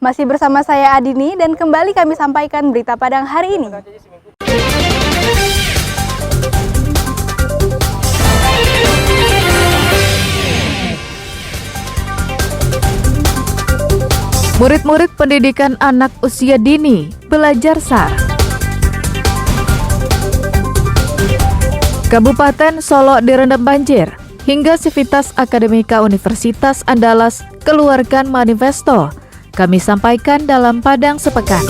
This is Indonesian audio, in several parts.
Masih bersama saya Adini dan kembali kami sampaikan berita Padang hari ini. Murid-murid pendidikan anak usia dini belajar SAR. Kabupaten Solo direndam banjir, hingga Sivitas Akademika Universitas Andalas keluarkan manifesto. Kami sampaikan dalam Padang Sepekan.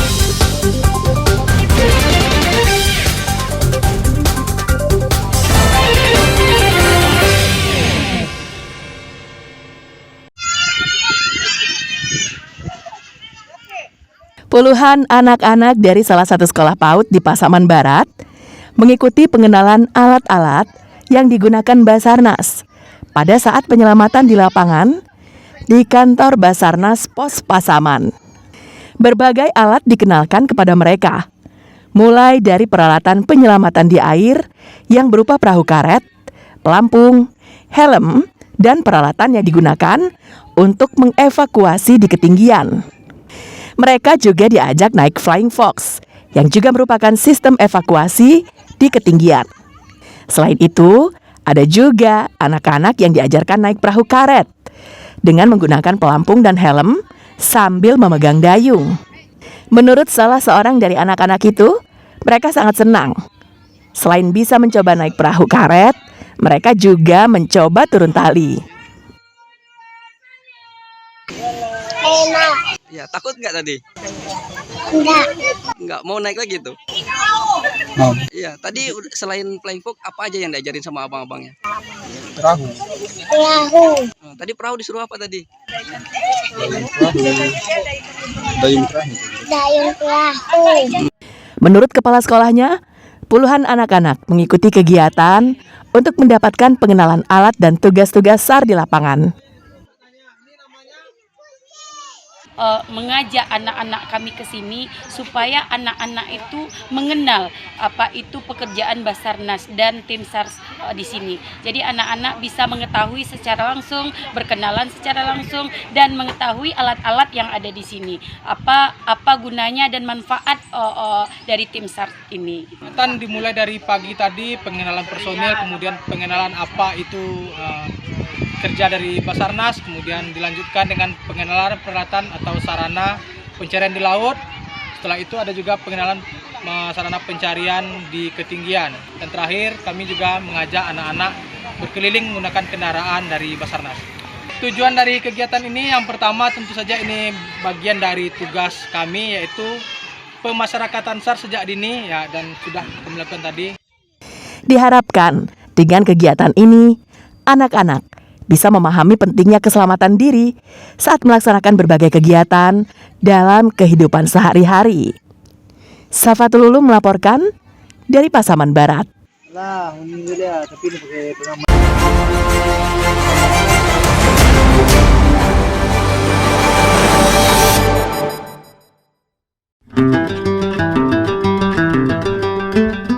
Puluhan anak-anak dari salah satu sekolah PAUD di Pasaman Barat mengikuti pengenalan alat-alat yang digunakan Basarnas pada saat penyelamatan di lapangan di kantor Basarnas Pos Pasaman. Berbagai alat dikenalkan kepada mereka, mulai dari peralatan penyelamatan di air yang berupa perahu karet, pelampung, helm, dan peralatan yang digunakan untuk mengevakuasi di ketinggian. Mereka juga diajak naik Flying Fox, yang juga merupakan sistem evakuasi di ketinggian. Selain itu, ada juga anak-anak yang diajarkan naik perahu karet dengan menggunakan pelampung dan helm sambil memegang dayung. Menurut salah seorang dari anak-anak itu, mereka sangat senang. Selain bisa mencoba naik perahu karet, mereka juga mencoba turun tali. Enak. Ya, takut nggak tadi? Enggak. Nggak mau naik lagi tuh? Iya, tadi selain flying fox, apa aja yang diajarin sama abang-abangnya? Perahu. Tadi perahu disuruh apa tadi? Dayung perahu. Menurut kepala sekolahnya, puluhan anak-anak mengikuti kegiatan untuk mendapatkan pengenalan alat dan tugas-tugas SAR di lapangan. Mengajak anak-anak kami ke sini supaya anak-anak itu mengenal apa itu pekerjaan Basarnas dan tim SAR di sini. Jadi anak-anak bisa mengetahui secara langsung, berkenalan secara langsung, dan mengetahui alat-alat yang ada di sini. Apa gunanya dan manfaat dari tim SAR ini. Kegiatan dimulai dari pagi tadi, pengenalan personil, kemudian pengenalan apa itu kerja dari Basarnas, kemudian dilanjutkan dengan pengenalan peralatan atau sarana pencarian di laut. Setelah itu ada juga pengenalan sarana pencarian di ketinggian. Dan terakhir kami juga mengajak anak-anak berkeliling menggunakan kendaraan dari Basarnas. Tujuan dari kegiatan ini yang pertama tentu saja ini bagian dari tugas kami, yaitu pemasyarakatan SAR sejak dini ya, dan sudah kami lakukan tadi. Diharapkan dengan kegiatan ini, anak-anak bisa memahami pentingnya keselamatan diri saat melaksanakan berbagai kegiatan dalam kehidupan sehari-hari. Safatul Ulum melaporkan dari Pasaman Barat.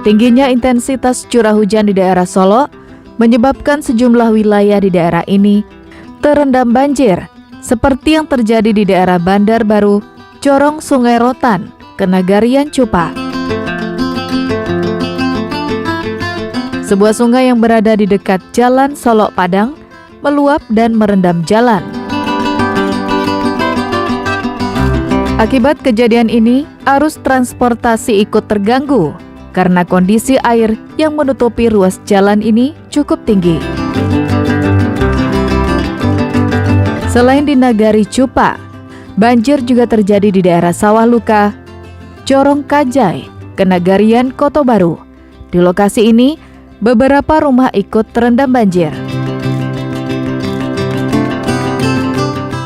Tingginya intensitas curah hujan di daerah Solo menyebabkan sejumlah wilayah di daerah ini terendam banjir, seperti yang terjadi di daerah Bandar Baru, Corong Sungai Rotan, Kenagarian Cupa. Sebuah sungai yang berada di dekat Jalan Solo Padang meluap dan merendam jalan. Akibat kejadian ini, arus transportasi ikut terganggu karena kondisi air yang menutupi ruas jalan ini cukup tinggi. Selain di Nagari Cupa, banjir juga terjadi di daerah Sawah Luka, Corong Kajai, Kenagarian Koto Baru. Di lokasi ini, beberapa rumah ikut terendam banjir.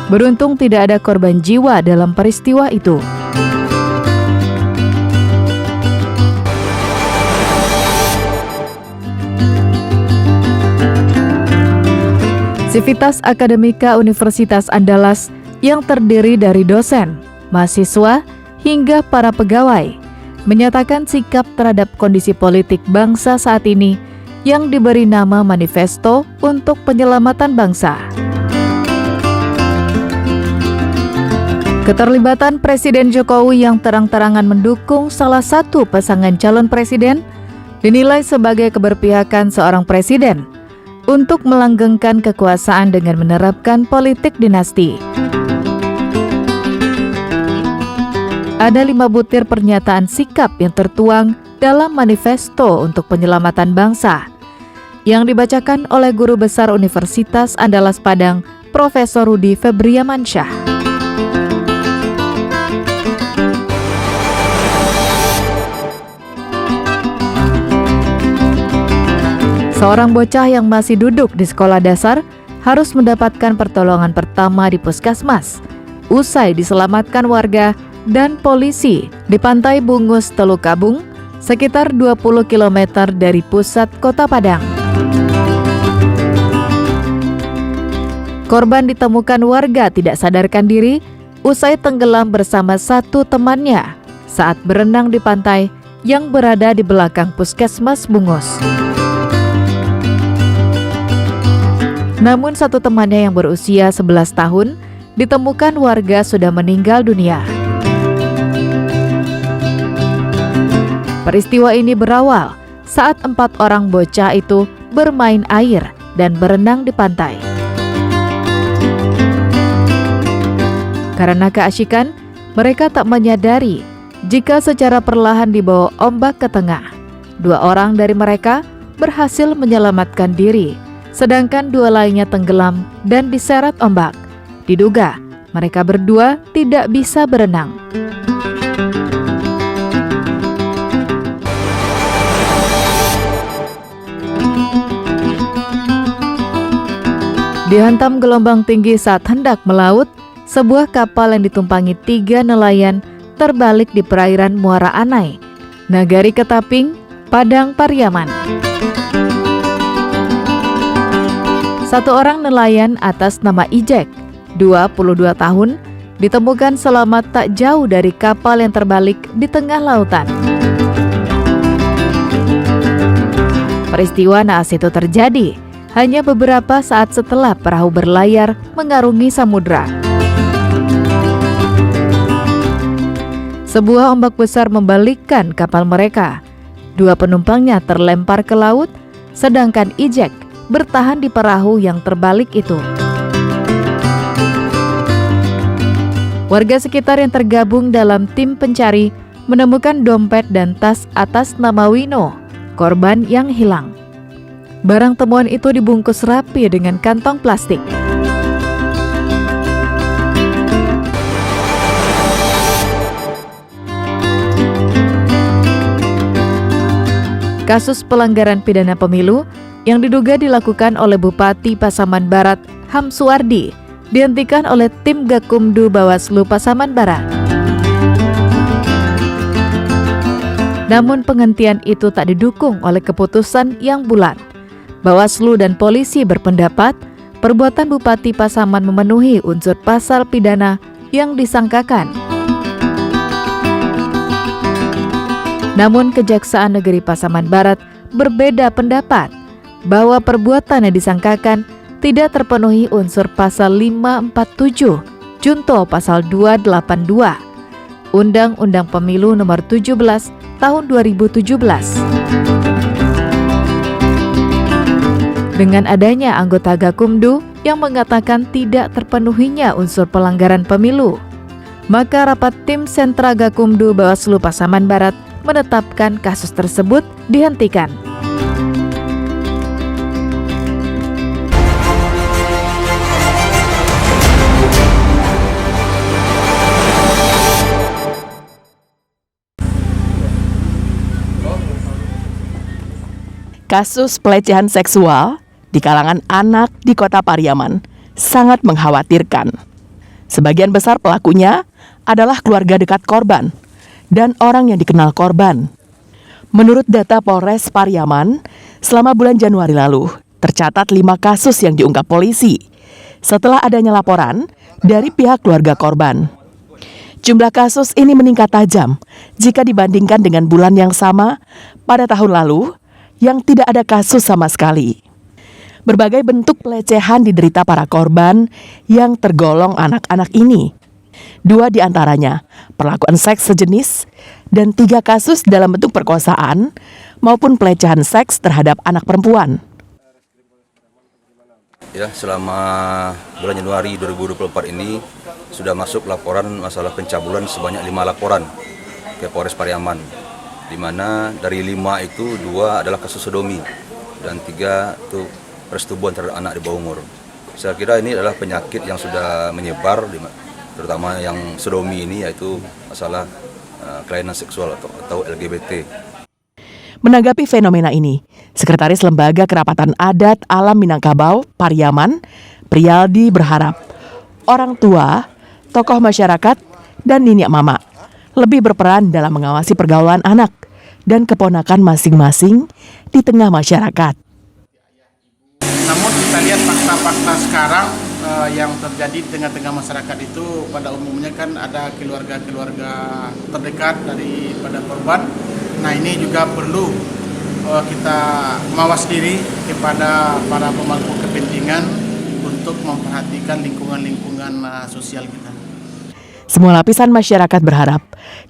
Beruntung tidak ada korban jiwa dalam peristiwa itu. Sivitas Akademika Universitas Andalas yang terdiri dari dosen, mahasiswa, hingga para pegawai menyatakan sikap terhadap kondisi politik bangsa saat ini yang diberi nama Manifesto untuk Penyelamatan Bangsa. Keterlibatan Presiden Jokowi yang terang-terangan mendukung salah satu pasangan calon presiden dinilai sebagai keberpihakan seorang presiden untuk melanggengkan kekuasaan dengan menerapkan politik dinasti. Ada 5 butir pernyataan sikap yang tertuang dalam manifesto untuk penyelamatan bangsa yang dibacakan oleh Guru Besar Universitas Andalas Padang, Profesor Rudi Febriamansyah. Seorang bocah yang masih duduk di sekolah dasar harus mendapatkan pertolongan pertama di puskesmas usai diselamatkan warga dan polisi di Pantai Bungus, Teluk Kabung, sekitar 20 km dari pusat Kota Padang. Korban ditemukan warga tidak sadarkan diri usai tenggelam bersama satu temannya saat berenang di pantai yang berada di belakang puskesmas Bungus. Namun satu temannya yang berusia 11 tahun ditemukan warga sudah meninggal dunia. Peristiwa ini berawal saat 4 orang bocah itu bermain air dan berenang di pantai. Karena keasyikan, mereka tak menyadari jika secara perlahan dibawa ombak ke tengah. 2 orang dari mereka berhasil menyelamatkan diri, sedangkan 2 lainnya tenggelam dan diseret ombak. Diduga mereka berdua tidak bisa berenang. Dihantam gelombang tinggi saat hendak melaut, sebuah kapal yang ditumpangi 3 nelayan terbalik di perairan Muara Anai, Nagari Ketaping, Padang Pariaman. 1 orang nelayan atas nama Ijek, 22 tahun, ditemukan selamat tak jauh dari kapal yang terbalik di tengah lautan. Peristiwa naas itu terjadi hanya beberapa saat setelah perahu berlayar mengarungi samudra. Sebuah ombak besar membalikkan kapal mereka. 2 penumpangnya terlempar ke laut, sedangkan Ijek bertahan di perahu yang terbalik itu. Warga sekitar yang tergabung dalam tim pencari menemukan dompet dan tas atas nama Wino, korban yang hilang. Barang temuan itu dibungkus rapi dengan kantong plastik. Kasus pelanggaran pidana pemilu yang diduga dilakukan oleh Bupati Pasaman Barat, Ham Suardi, dihentikan oleh tim Gakumdu Bawaslu Pasaman Barat. Namun penghentian itu tak didukung oleh keputusan yang bulat. Bawaslu dan polisi berpendapat perbuatan Bupati Pasaman memenuhi unsur pasal pidana yang disangkakan. Namun Kejaksaan Negeri Pasaman Barat berbeda pendapat bahwa perbuatan yang disangkakan tidak terpenuhi unsur pasal 547 junto pasal 282 Undang-Undang Pemilu Nomor 17 Tahun 2017. Dengan adanya anggota Gakumdu yang mengatakan tidak terpenuhinya unsur pelanggaran pemilu, maka rapat tim sentra Gakumdu Bawaslu Pasaman Barat menetapkan kasus tersebut dihentikan. Kasus pelecehan seksual di kalangan anak di Kota Pariaman sangat mengkhawatirkan. Sebagian besar pelakunya adalah keluarga dekat korban dan orang yang dikenal korban. Menurut data Polres Pariaman, selama bulan Januari lalu, tercatat 5 kasus yang diungkap polisi setelah adanya laporan dari pihak keluarga korban. Jumlah kasus ini meningkat tajam jika dibandingkan dengan bulan yang sama pada tahun lalu yang tidak ada kasus sama sekali. Berbagai bentuk pelecehan diderita para korban yang tergolong anak-anak ini. 2 diantaranya perlakuan seks sejenis dan 3 kasus dalam bentuk perkosaan maupun pelecehan seks terhadap anak perempuan. Ya, selama bulan Januari 2024 ini sudah masuk laporan masalah pencabulan sebanyak 5 laporan ke Polres Pariaman, di mana dari 5 itu 2 adalah kasus sodomi dan 3 itu persetubuhan terhadap anak di bawah umur. Saya kira ini adalah penyakit yang sudah menyebar, terutama yang sodomi ini, yaitu masalah kelainan seksual atau LGBT. Menanggapi fenomena ini, Sekretaris Lembaga Kerapatan Adat Alam Minangkabau, Pariaman, Priyaldi berharap orang tua, tokoh masyarakat, dan niniak mama lebih berperan dalam mengawasi pergaulan anak dan keponakan masing-masing di tengah masyarakat. Namun kita lihat fakta-fakta sekarang yang terjadi di tengah-tengah masyarakat itu pada umumnya kan ada keluarga-keluarga terdekat daripada korban. Nah, ini juga perlu kita mawas diri kepada para pemangku kepentingan untuk memperhatikan lingkungan-lingkungan sosial kita. Semua lapisan masyarakat berharap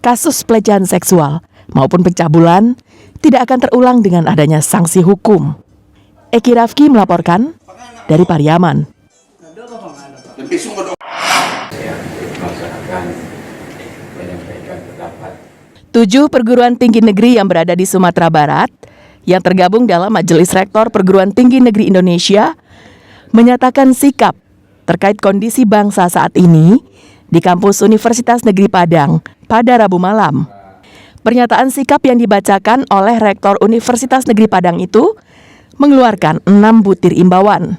kasus pelecehan seksual maupun pencabulan tidak akan terulang dengan adanya sanksi hukum. Eki Rafki melaporkan dari Pariaman. 7 perguruan tinggi negeri yang berada di Sumatera Barat yang tergabung dalam Majelis Rektor Perguruan Tinggi Negeri Indonesia menyatakan sikap terkait kondisi bangsa saat ini di kampus Universitas Negeri Padang pada Rabu malam. Pernyataan sikap yang dibacakan oleh Rektor Universitas Negeri Padang itu mengeluarkan 6 butir imbauan,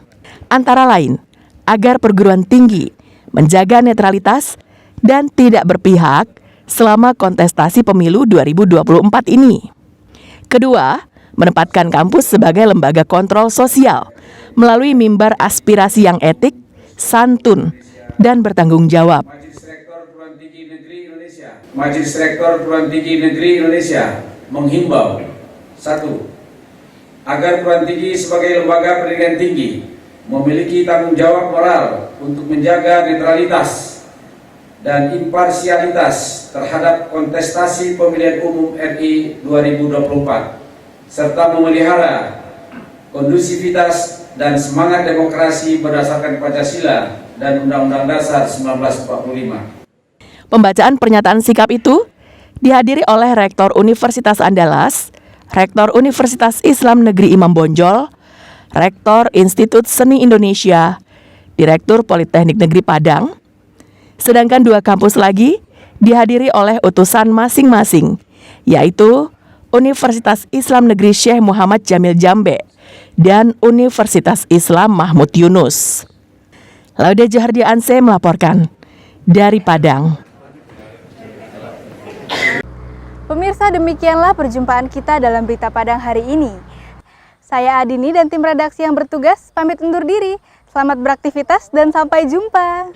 antara lain agar perguruan tinggi menjaga netralitas dan tidak berpihak selama kontestasi pemilu 2024 ini. Kedua, menempatkan kampus sebagai lembaga kontrol sosial melalui mimbar aspirasi yang etik, santun, dan bertanggung jawab. Majelis Rektor Perguruan Tinggi Negeri Indonesia menghimbau 1. Agar perguruan tinggi sebagai lembaga pendidikan tinggi memiliki tanggung jawab moral untuk menjaga netralitas dan imparsialitas terhadap kontestasi pemilihan umum RI 2024 serta memelihara kondusivitas dan semangat demokrasi berdasarkan Pancasila dan Undang-Undang Dasar 1945. Pembacaan pernyataan sikap itu dihadiri oleh Rektor Universitas Andalas, Rektor Universitas Islam Negeri Imam Bonjol, Rektor Institut Seni Indonesia, Direktur Politeknik Negeri Padang, sedangkan 2 kampus lagi dihadiri oleh utusan masing-masing, yaitu Universitas Islam Negeri Syekh Muhammad Jamil Jambe dan Universitas Islam Mahmud Yunus. Laude Johardianse melaporkan dari Padang. Pemirsa, demikianlah perjumpaan kita dalam Berita Padang hari ini. Saya Adini dan tim redaksi yang bertugas pamit undur diri. Selamat beraktivitas dan sampai jumpa.